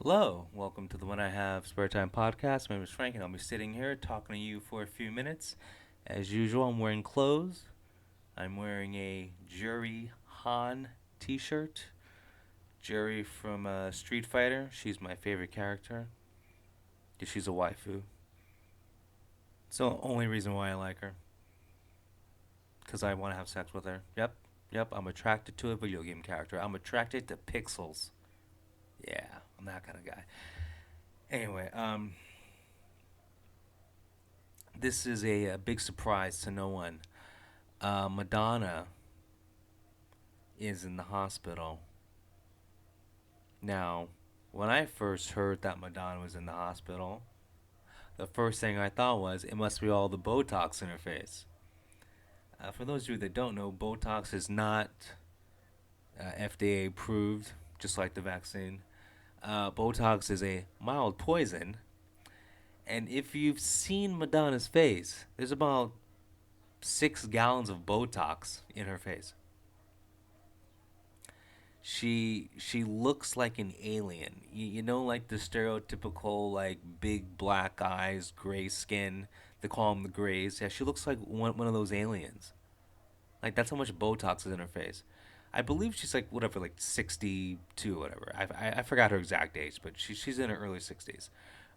Hello, welcome to the When I Have Spare Time podcast. My name is Frank, and I'll be sitting here talking to you for a few minutes. As usual, I'm wearing clothes. I'm wearing a Juri Han t shirt. Juri from Street Fighter. She's my favorite character because she's a waifu. It's the only reason why I like her. Because I want to have sex with her. Yep, I'm attracted to a video game character. I'm attracted to pixels. Yeah, I'm that kind of guy. Anyway, this is a big surprise to no one. Madonna is in the hospital. Now, when I first heard that Madonna was in the hospital, the first thing I thought was it must be all the Botox in her face. For those of you that don't know, Botox is not FDA approved, just like the vaccine. Botox is a mild poison, and if you've seen Madonna's face, there's about 6 gallons of Botox in her face. She looks like an alien. You know, like the stereotypical like big black eyes, gray skin. They call them the grays. Yeah, she looks like one of those aliens. Like that's how much Botox is in her face. I believe she's like whatever, like 62, whatever. I forgot her exact age, but she's in her early 60s.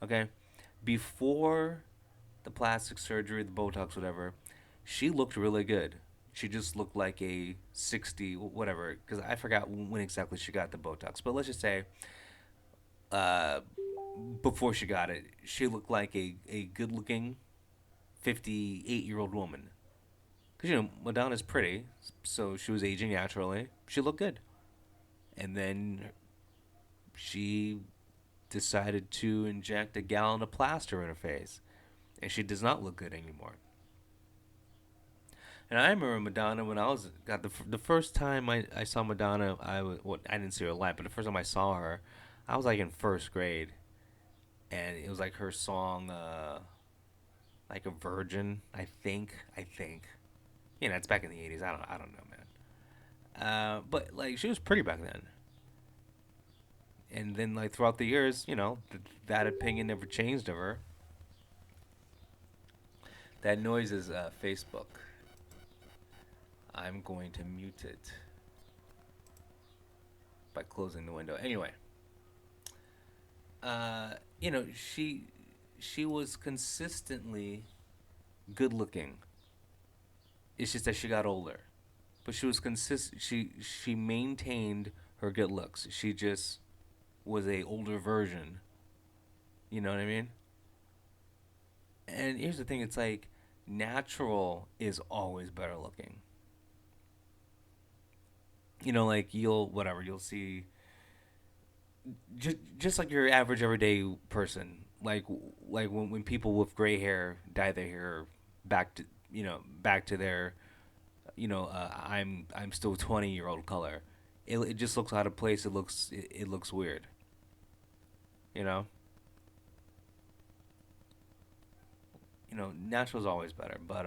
Okay, before the plastic surgery, the Botox, whatever, she looked really good. She just looked like a 60, whatever, because I forgot when exactly she got the Botox. But let's just say uh, before she got it, she looked like a good looking 58-year-old woman. Because, Madonna's pretty, so she was aging naturally. She looked good. And then she decided to inject a gallon of plaster in her face. And she does not look good anymore. And I remember Madonna when I was got the first time I saw Madonna. I didn't see her live, but the first time I saw her, I was like in first grade, and it was like her song, like a Virgin. I think. It's back in the '80s. I don't know, man. But like she was pretty back then, and then like throughout the years, that opinion never changed of her. That noise is Facebook. I'm going to mute it by closing the window. Anyway, uh, you know, she was consistently good looking. It's just that she got older, but she was consistent. She maintained her good looks. She just was a older version. You know what I mean? And here's the thing: it's like natural is always better looking. Like you'll see just like your average everyday person, like when people with gray hair dye their hair back to back to their I'm still 20-year-old color. It just looks out of place. It looks weird. You know, natural is always better. But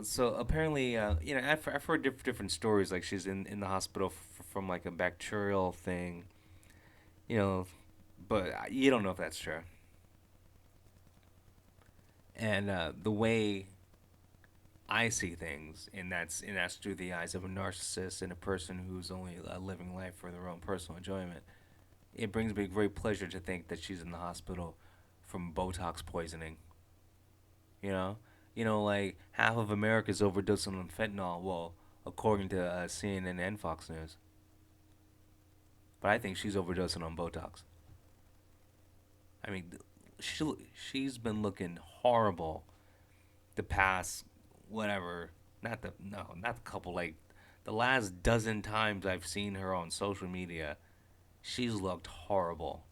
so apparently, I've heard different stories. Like she's in the hospital from like a bacterial thing. You know, but you don't know if that's true. And the way I see things, and that's through the eyes of a narcissist and a person who's only living life for their own personal enjoyment. It brings me great pleasure to think that she's in the hospital from Botox poisoning. You know, like half of America's overdosing on fentanyl. Well, according to CNN and Fox News, but I think she's overdosing on Botox. I mean, she's been looking horrible the past whatever, not the no, not the couple, like the last dozen times I've seen her on social media, she's looked horrible.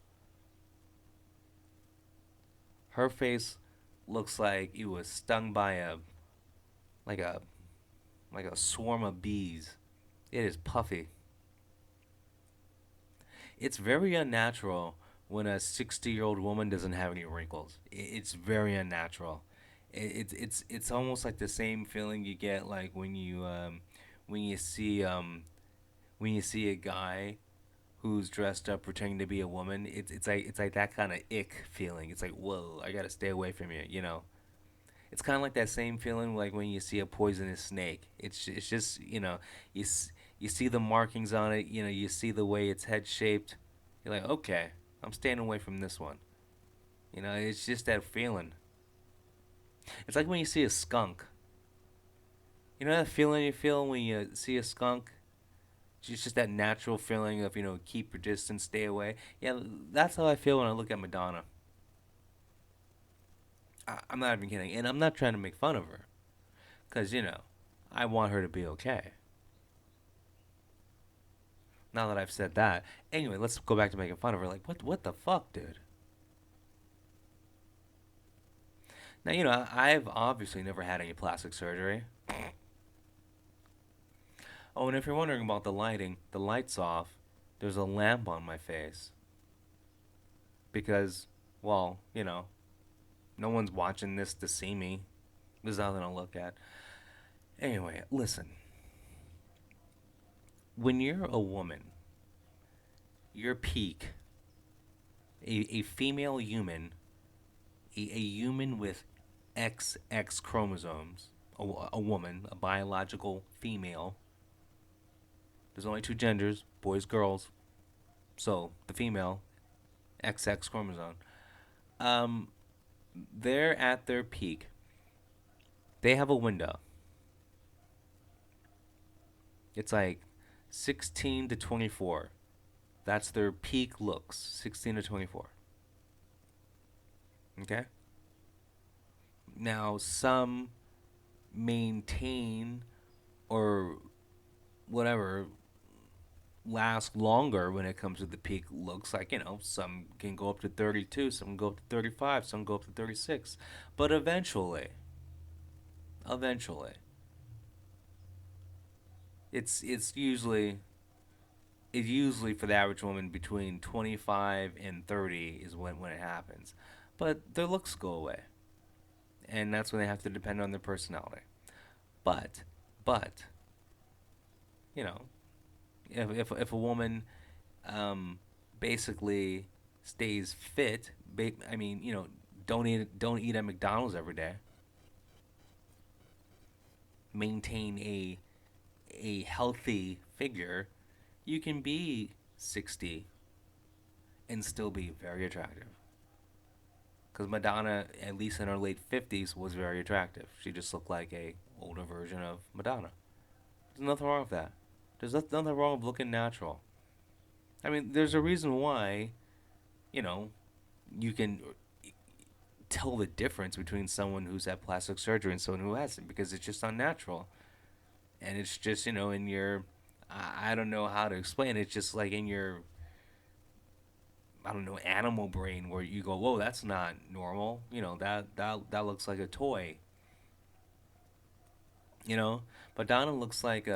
Her face looks like it was stung by like a like a swarm of bees. It is puffy. It's very unnatural when a 60-year-old woman doesn't have any wrinkles. It's very unnatural. It's almost like the same feeling you get like when you see a guy who's dressed up pretending to be a woman. It's like that kind of ick feeling. It's like, whoa, I gotta stay away from you. It's kind of like that same feeling like when you see a poisonous snake. It's just you you see the markings on it. You see the way its head shaped. You're like, okay, I'm staying away from this one. It's just that feeling. It's like when you see a skunk. You know that feeling you feel when you see a skunk? It's just that natural feeling of, keep your distance, stay away. Yeah, that's how I feel when I look at Madonna. I'm not even kidding. And I'm not trying to make fun of her. Because, I want her to be okay. Now that I've said that. Anyway, let's go back to making fun of her. Like, what the fuck, dude? Now, I've obviously never had any plastic surgery. Oh, and if you're wondering about the lighting, the light's off. There's a lamp on my face. Because, well, no one's watching this to see me. There's nothing to look at. Anyway, listen. When you're a woman, your peak, a female human, a human with XX chromosomes, a woman, a biological female. There's only two genders, boys, girls. So the female, XX chromosome. Um, they're at their peak. They have a window. It's like 16 to 24. That's their peak looks, 16 to 24. Okay? Now, some maintain or whatever last longer when it comes to the peak looks. Like, some can go up to 32, some can go up to 35, some go up to 36. But eventually, it's usually for the average woman between 25 and 30 is when it happens. But their looks go away. And that's when they have to depend on their personality. But, but, you know, if a woman basically stays fit, I mean, don't eat at McDonald's every day. Maintain a healthy figure. You can be 60 and still be very attractive. Because Madonna, at least in her late 50s, was very attractive. She just looked like a older version of Madonna. There's nothing wrong with that. There's nothing wrong with looking natural. I mean, there's a reason why, you know, you can tell the difference between someone who's had plastic surgery and someone who hasn't, because it's just unnatural. And it's just, in your, I don't know how to explain it. It's just like in your, I don't know, animal brain where you go, whoa, that's not normal. That looks like a toy. You know, but Donna looks like she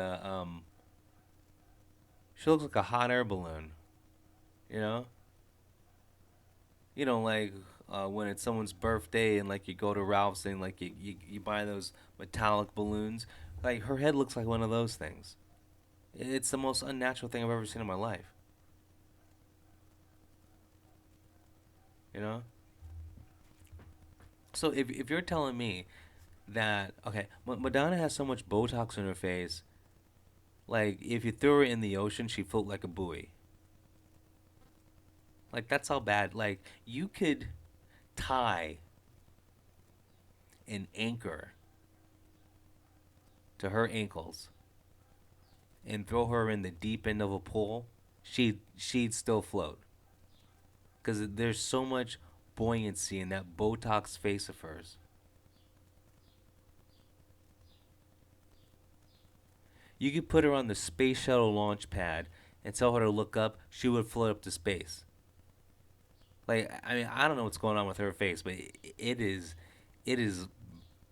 looks like a hot air balloon. You know, like when it's someone's birthday and like you go to Ralph's and like you buy those metallic balloons. Like her head looks like one of those things. It's the most unnatural thing I've ever seen in my life. You know. So if you're telling me that okay, Madonna has so much Botox in her face, like if you threw her in the ocean, she'd float like a buoy. Like that's how bad. Like you could tie an anchor to her ankles and throw her in the deep end of a pool, she'd still float because there's so much buoyancy in that Botox face of hers. You could put her on the space shuttle launch pad and tell her to look up, she would float up to space. Like I mean, I don't know what's going on with her face, but it is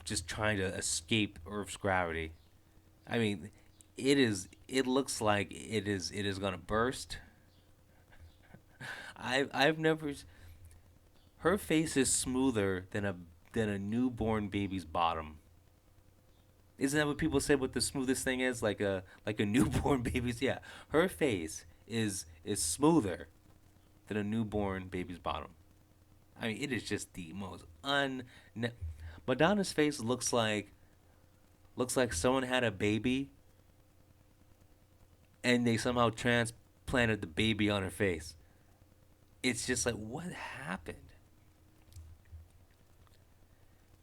just trying to escape Earth's gravity. I mean, it is. It looks like it is gonna burst. I've never. Her face is smoother than a newborn baby's bottom. Isn't that what people say? What the smoothest thing is? Like a newborn baby's. Yeah, her face is smoother than a newborn baby's bottom. I mean, it is just the most un. Madonna's face looks like someone had a baby and they somehow transplanted the baby on her face. It's just like, what happened?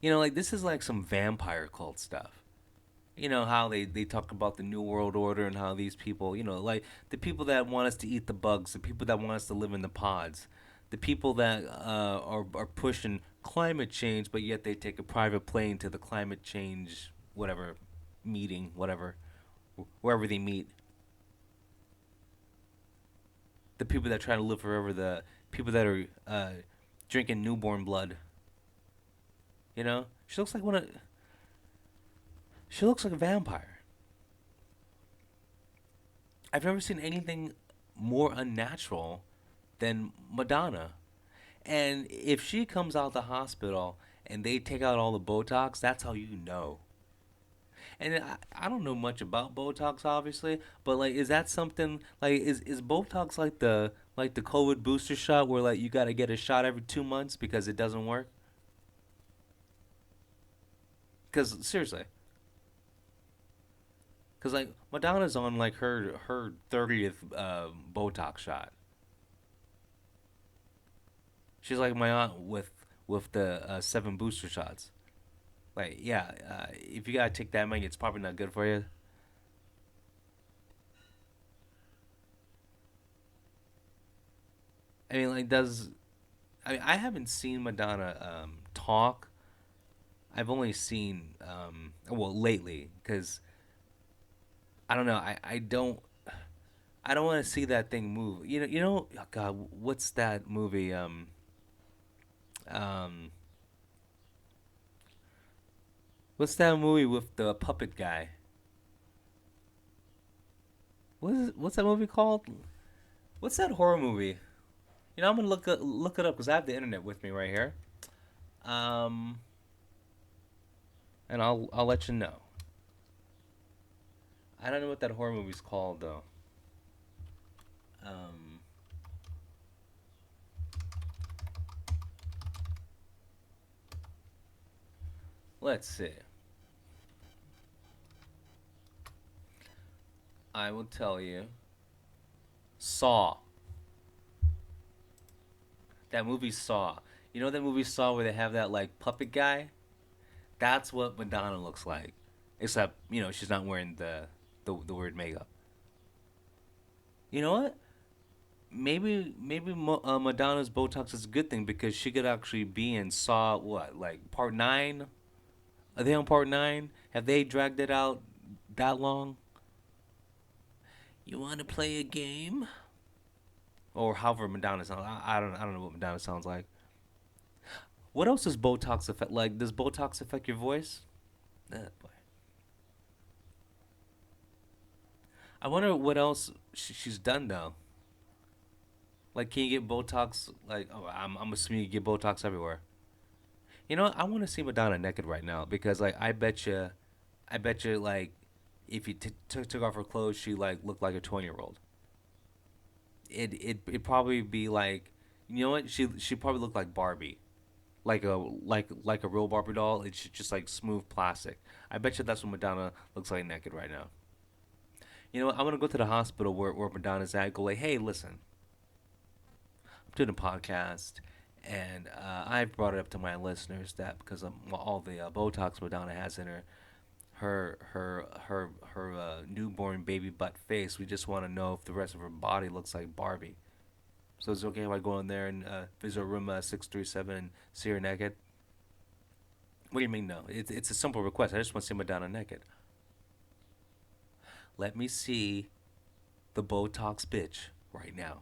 Like this is like some vampire cult stuff. How they talk about the New World Order and how these people, like the people that want us to eat the bugs, the people that want us to live in the pods, the people that are pushing climate change, but yet they take a private plane to the climate change, whatever, meeting, whatever, wherever they meet. The people that try to live forever, the people that are drinking newborn blood. She looks like she looks like a vampire. I've never seen anything more unnatural than Madonna. And if she comes out the hospital and they take out all the Botox, that's how you know. And I don't know much about Botox, obviously, but like, is that something like is Botox like the COVID booster shot where like you got to get a shot every 2 months because it doesn't work? Because seriously, because like Madonna's on like her 30th Botox shot. She's like my aunt with the 7 booster shots. Like, yeah, if you gotta take that many, it's probably not good for you. I mean, like, I haven't seen Madonna talk. I've only seen well lately because I don't know. I don't want to see that thing move. Oh God, what's that movie? Um, what's that movie with the puppet guy? What's that movie called? What's that horror movie? I'm gonna look it up because I have the internet with me right here. Um, and I'll let you know. I don't know what that horror movie's called though. Um, let's see. I will tell you. Saw. That movie Saw. That movie Saw where they have that like puppet guy? That's what Madonna looks like. Except, she's not wearing the weird makeup. You know what? Maybe Madonna's Botox is a good thing because she could actually be in Saw what, like part 9? Are they on part 9? Have they dragged it out that long? You want to play a game? Or however Madonna sounds. I don't know what Madonna sounds like. What else does Botox affect? Like, does Botox affect your voice? Boy. I wonder what else she's done though. Like, can you get Botox? Like, oh, I'm assuming you get Botox everywhere. I want to see Madonna naked right now because, like, I bet you, like, if you took off her clothes, she like looked like a 20-year-old. It probably be like, you know what? She probably looked like Barbie, like a real Barbie doll. It's just like smooth plastic. I bet you that's what Madonna looks like naked right now. I'm gonna go to the hospital where Madonna's at. Go like, hey, listen, I'm doing a podcast, and I've brought it up to my listeners that because of all the Botox Madonna has in her newborn baby butt face, we just want to know if the rest of her body looks like Barbie. So it's okay if I go in there and visit room 637 and see her naked? What do you mean no? It's a simple request. I just want to see Madonna naked. Let me see the Botox bitch right now.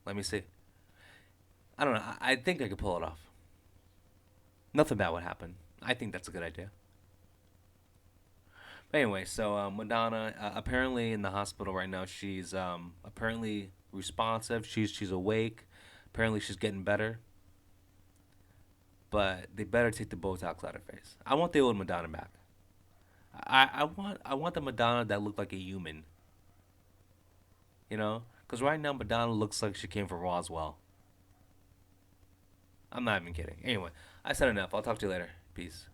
Let me see. I don't know. I think I could pull it off. Nothing bad would happen. I think that's a good idea. But anyway, so Madonna apparently in the hospital right now. She's apparently responsive. She's awake. Apparently she's getting better. But they better take the Botox out of her face. I want the old Madonna back. I want the Madonna that looked like a human. You know, because right now Madonna looks like she came from Roswell. I'm not even kidding. Anyway, I said enough. I'll talk to you later. Peace.